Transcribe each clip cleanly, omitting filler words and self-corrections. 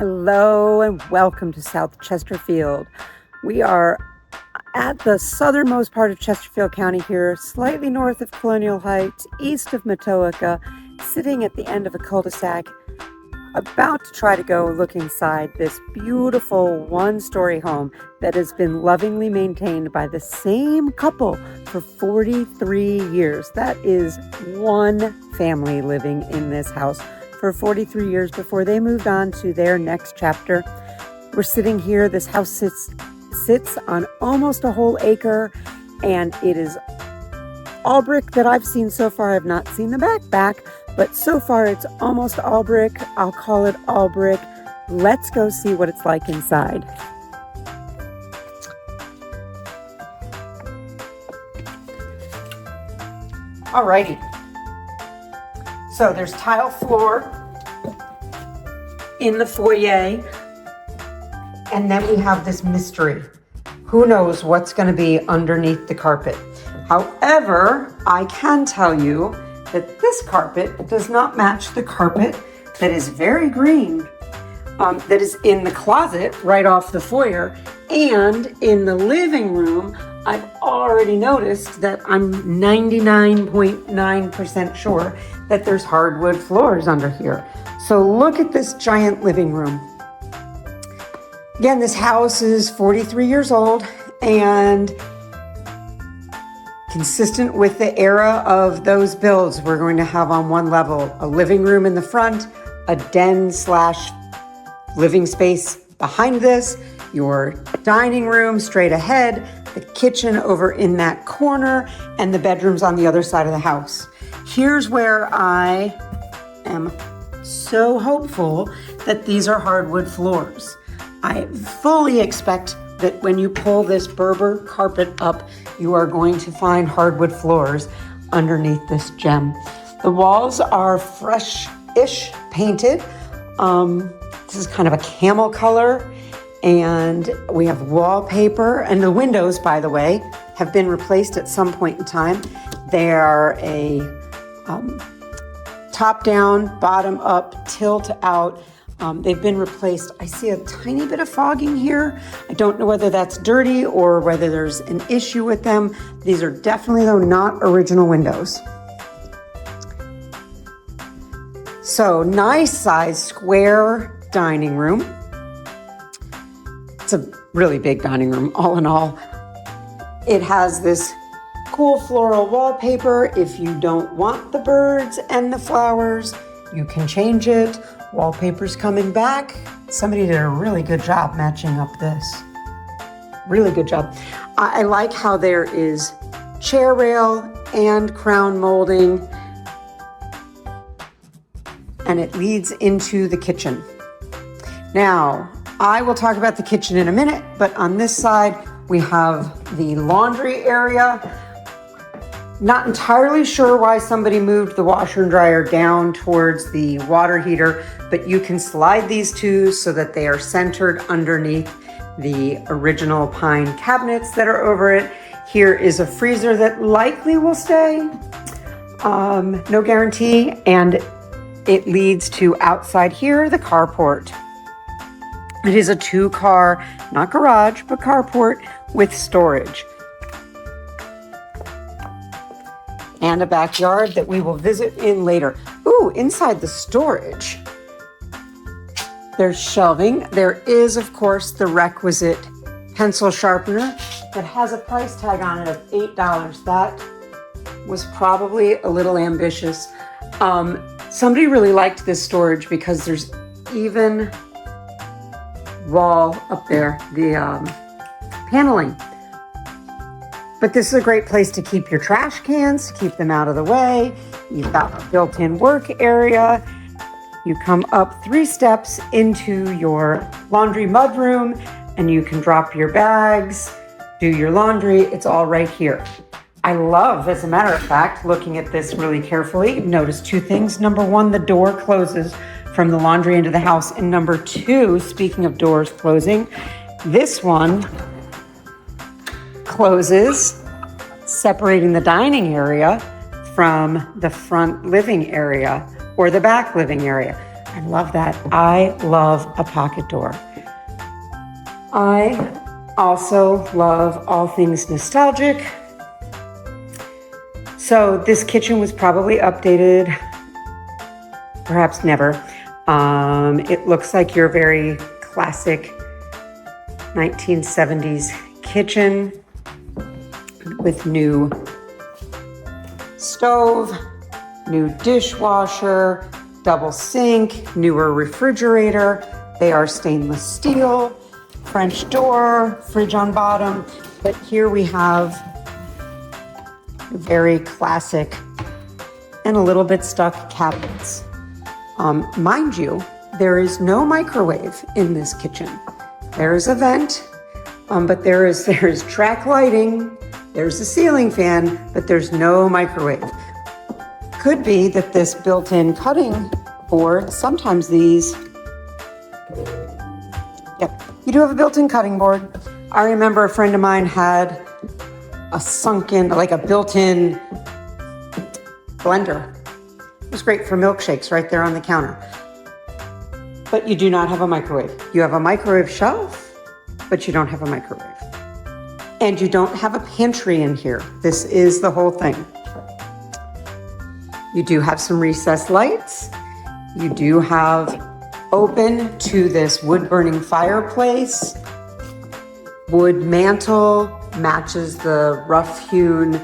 Hello and welcome to South Chesterfield. We are at the southernmost part of Chesterfield County here, slightly north of Colonial Heights, east of Matoaka, sitting at the end of a cul-de-sac, about to try to go look inside this beautiful one-story home that has been lovingly maintained by the same couple for 43 years. That is one family living in this house for 43 years before they moved on to their next chapter. We're sitting here. This house sits on almost a whole acre, and it is all brick that I've seen so far. I've not seen the back, but so far it's almost all brick. I'll call it all brick. Let's go see what it's like inside. Alrighty. So there's tile floor in the foyer, and then we have this mystery. Who knows what's going to be underneath the carpet? However, I can tell you that this carpet does not match the carpet that is very green, that is in the closet right off the foyer, and in the living room. I've already noticed that I'm 99.9% sure that there's hardwood floors under here. So look at this giant living room. Again, this house is 43 years old and consistent with the era of those builds. We're going to have on one level a living room in the front, a den / living space behind this, your dining room straight ahead, the kitchen over in that corner, and the bedrooms on the other side of the house. Here's where I am so hopeful that these are hardwood floors. I fully expect that when you pull this Berber carpet up, you are going to find hardwood floors underneath this gem. The walls are fresh-ish painted. This is kind of a camel color. And we have wallpaper, and the windows, by the way, have been replaced at some point in time. They are a top down, bottom up, tilt out. They've been replaced. I see a tiny bit of fogging here. I don't know whether that's dirty or whether there's an issue with them. These are definitely, though, not original windows. So nice size square dining room. It's a really big dining room, all in all. It has this cool floral wallpaper. If you don't want the birds and the flowers, you can change it. Wallpaper's coming back. Somebody did a really good job matching up this. Really good job. I like how there is chair rail and crown molding, and it leads into the kitchen. Now, I will talk about the kitchen in a minute, but on this side, we have the laundry area. Not entirely sure why somebody moved the washer and dryer down towards the water heater, but you can slide these two so that they are centered underneath the original pine cabinets that are over it. Here is a freezer that likely will stay, no guarantee, and it leads to outside here, the carport. It is a 2-car, not garage, but carport with storage. And a backyard that we will visit in later. Ooh, inside the storage, there's shelving. There is, of course, the requisite pencil sharpener that has a price tag on it of $8. That was probably a little ambitious. Somebody really liked this storage because there's even wall up there, the paneling. But this is a great place to keep your trash cans, to keep them out of the way. You've got a built-in work area. You come up 3 steps into your laundry mudroom, and you can drop your bags, do your laundry. It's all right here. I love, as a matter of fact, looking at this really carefully, notice 2 things. Number 1, the door closes from the laundry into the house. And number 2, speaking of doors closing, this one closes, separating the dining area from the front living area or the back living area. I love that. I love a pocket door. I also love all things nostalgic. So this kitchen was probably updated, perhaps never. It looks like your very classic 1970s kitchen with new stove, new dishwasher, double sink, newer refrigerator. They are stainless steel, French door, fridge on bottom. But here we have very classic and a little bit stuck cabinets. Mind you, there is no microwave in this kitchen. There is a vent, but there is track lighting, there's a ceiling fan, but there's no microwave. Could be that this built-in cutting board, sometimes these, yep, you do have a built-in cutting board. I remember a friend of mine had a sunken, like a built-in blender. It was great for milkshakes right there on the counter. But you do not have a microwave. You have a microwave shelf, but you don't have a microwave. And you don't have a pantry in here. This is the whole thing. You do have some recessed lights. You do have open to this wood-burning fireplace. Wood mantle matches the rough-hewn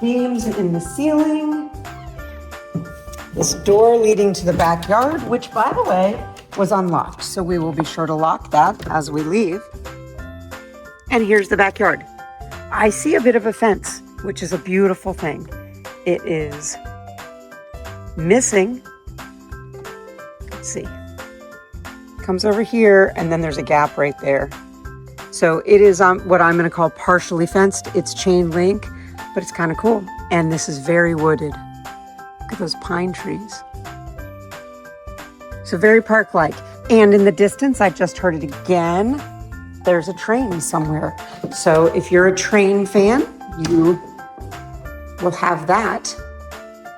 beams in the ceiling. This door leading to the backyard, which, by the way, was unlocked. So we will be sure to lock that as we leave. And here's the backyard. I see a bit of a fence, which is a beautiful thing. It is missing. Let's see. Comes over here, and then there's a gap right there. So it is what I'm going to call partially fenced. It's chain link, but it's kind of cool. And this is very wooded. Look at those pine trees. So very park-like. And in the distance, I just heard it again. There's a train somewhere. So if you're a train fan, you will have that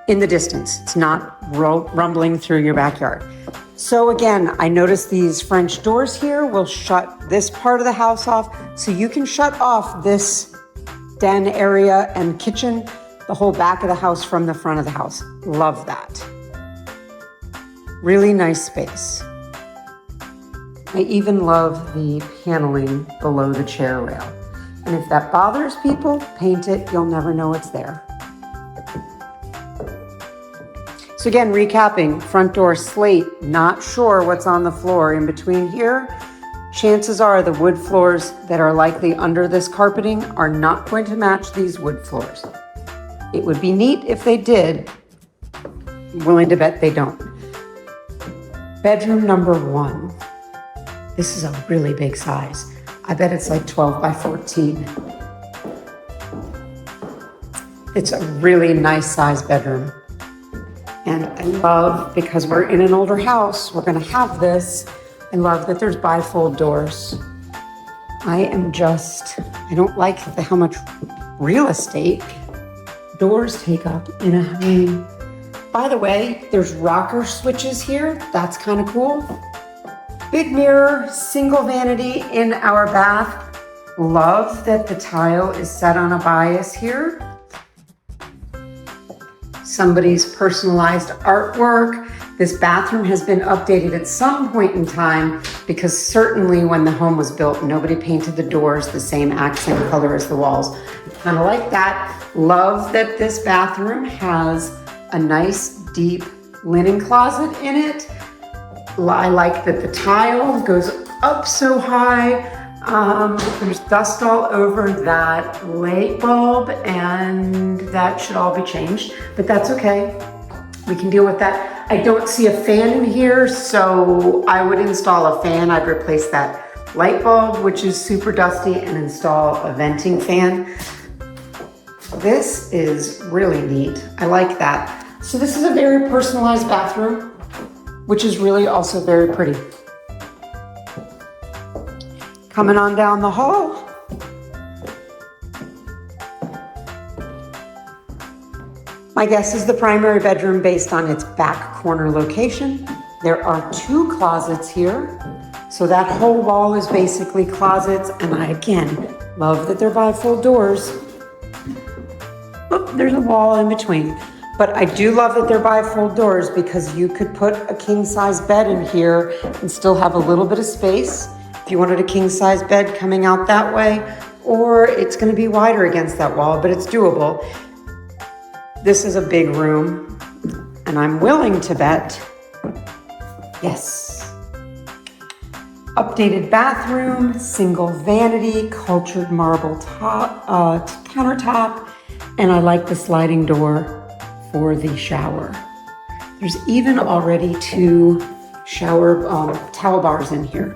in the distance. It's not rumbling through your backyard. So again, I noticed these French doors here will shut this part of the house off. So you can shut off this den area and kitchen, the whole back of the house from the front of the house. Love that. Really nice space. I even love the paneling below the chair rail. And if that bothers people, paint it. You'll never know it's there. So again, recapping, front door slate, not sure what's on the floor in between here. Chances are the wood floors that are likely under this carpeting are not going to match these wood floors. It would be neat if they did. I'm willing to bet they don't. Bedroom number 1. This is a really big size. I bet it's like 12 by 14. It's a really nice size bedroom. And I love, because we're in an older house, we're gonna have this. I love that there's bifold doors. I don't like how much real estate doors take up in a home. By the way, there's rocker switches here. That's kind of cool. Big mirror, single vanity in our bath. Love that the tile is set on a bias here. Somebody's personalized artwork. This bathroom has been updated at some point in time because certainly when the home was built, nobody painted the doors the same accent color as the walls. Kind of like that. Love that this bathroom has a nice deep linen closet in it. I like that the tile goes up so high. There's dust all over that light bulb, and that should all be changed, but that's okay. We can deal with that. I don't see a fan in here, so I would install a fan. I'd replace that light bulb, which is super dusty, and install a venting fan. This is really neat. I like that. So this is a very personalized bathroom, which is really also very pretty. Coming on down the hall. My guess is the primary bedroom based on its back corner location. There are 2 closets here. So that whole wall is basically closets. And I, again, love that they're bifold doors. Oh, there's a wall in between. But I do love that they're bifold doors because you could put a king size bed in here and still have a little bit of space. If you wanted a king size bed coming out that way, or it's gonna be wider against that wall, but it's doable. This is a big room, and I'm willing to bet, yes. Updated bathroom, single vanity, cultured marble countertop, and I like the sliding door for the shower. There's even already 2 shower towel bars in here.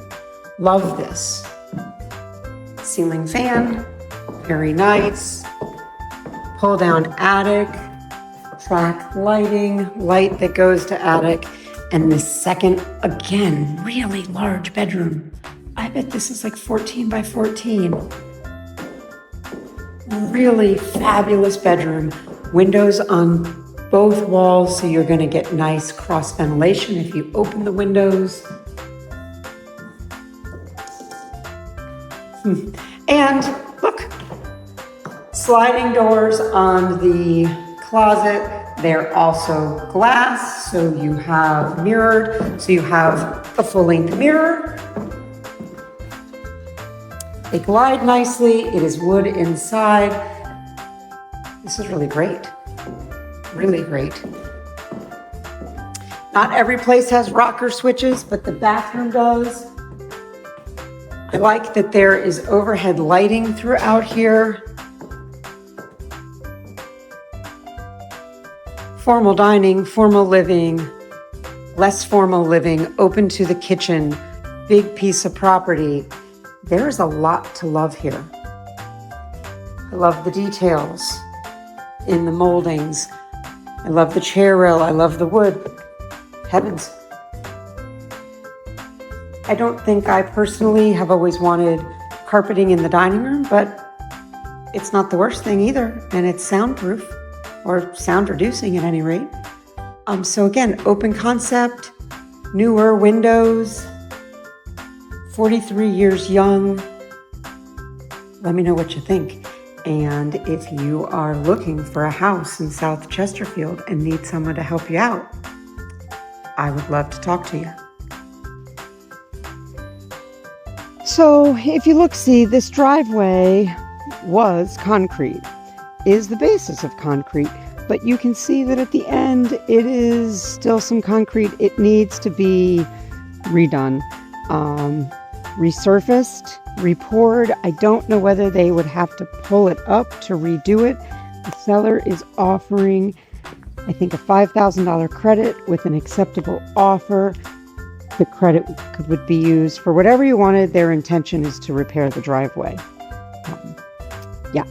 Love this. Ceiling fan, very nice. Pull down attic, track lighting, light that goes to attic. And the second, again, really large bedroom. I bet this is like 14 by 14. Really fabulous bedroom. Windows on both walls, so you're gonna get nice cross ventilation if you open the windows. And look, sliding doors on the closet. They're also glass, so you have mirrored, so you have a full-length mirror. They glide nicely. It is wood inside. This is really great. Really great. Not every place has rocker switches, but the bathroom does. I like that there is overhead lighting throughout here. Formal dining, formal living, less formal living, open to the kitchen, big piece of property. There is a lot to love here. I love the details in the moldings. I love the chair rail. I love the wood. Heavens. I don't think I personally have always wanted carpeting in the dining room, but it's not the worst thing either. And it's soundproof, or sound reducing at any rate. So again, open concept, newer windows, 43 years young. Let me know what you think. And if you are looking for a house in South Chesterfield and need someone to help you out, I would love to talk to you. So if you look, see, this driveway was concrete, is the basis of concrete, but you can see that at the end, it is still some concrete. It needs to be redone, resurfaced, repoured. I don't know whether they would have to pull it up to redo it. The seller is offering, I think, a $5,000 credit with an acceptable offer. The credit would be used for whatever you wanted. Their intention is to repair the driveway. Yeah.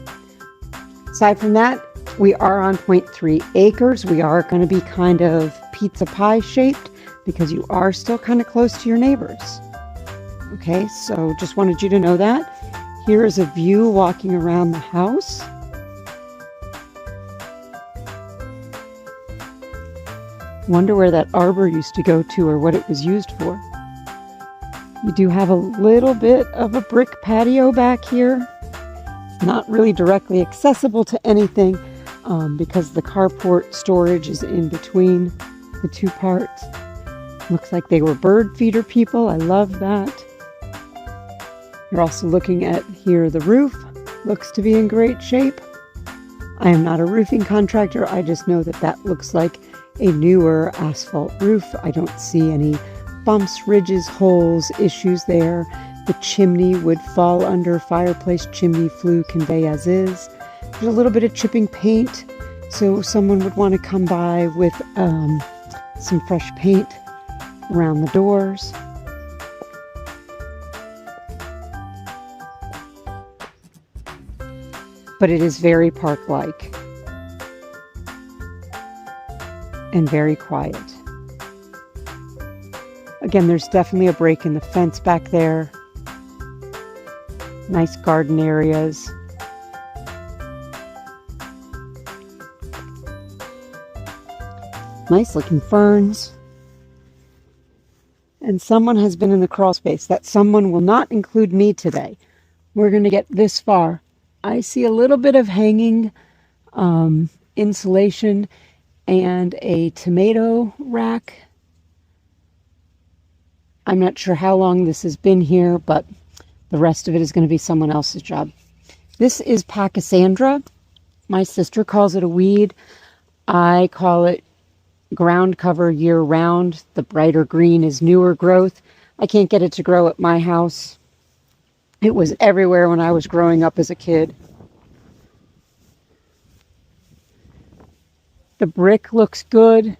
Aside from that, we are on 0.3 acres. We are going to be kind of pizza pie shaped because you are still kind of close to your neighbors. Okay, so just wanted you to know that. Here is a view walking around the house. Wonder where that arbor used to go to or what it was used for. You do have a little bit of a brick patio back here. Not really directly accessible to anything because the carport storage is in between the 2 parts. Looks like they were bird feeder people. I love that. You're also looking at here the roof. Looks to be in great shape. I am not a roofing contractor. I just know that that looks like a newer asphalt roof. I don't see any bumps, ridges, holes, issues there. The chimney would fall under fireplace chimney flue convey as is. There's a little bit of chipping paint, so someone would want to come by with some fresh paint around the doors. But it is very park-like and very quiet. Again, there's definitely a break in the fence back there. Nice garden areas. Nice looking ferns. And someone has been in the crawl space. That someone will not include me today. We're going to get this far. I see a little bit of hanging insulation and a tomato rack. I'm not sure how long this has been here, but the rest of it is going to be someone else's job. This is Pachysandra. My sister calls it a weed. I call it ground cover year-round. The brighter green is newer growth. I can't get it to grow at my house. It was everywhere when I was growing up as a kid. The brick looks good.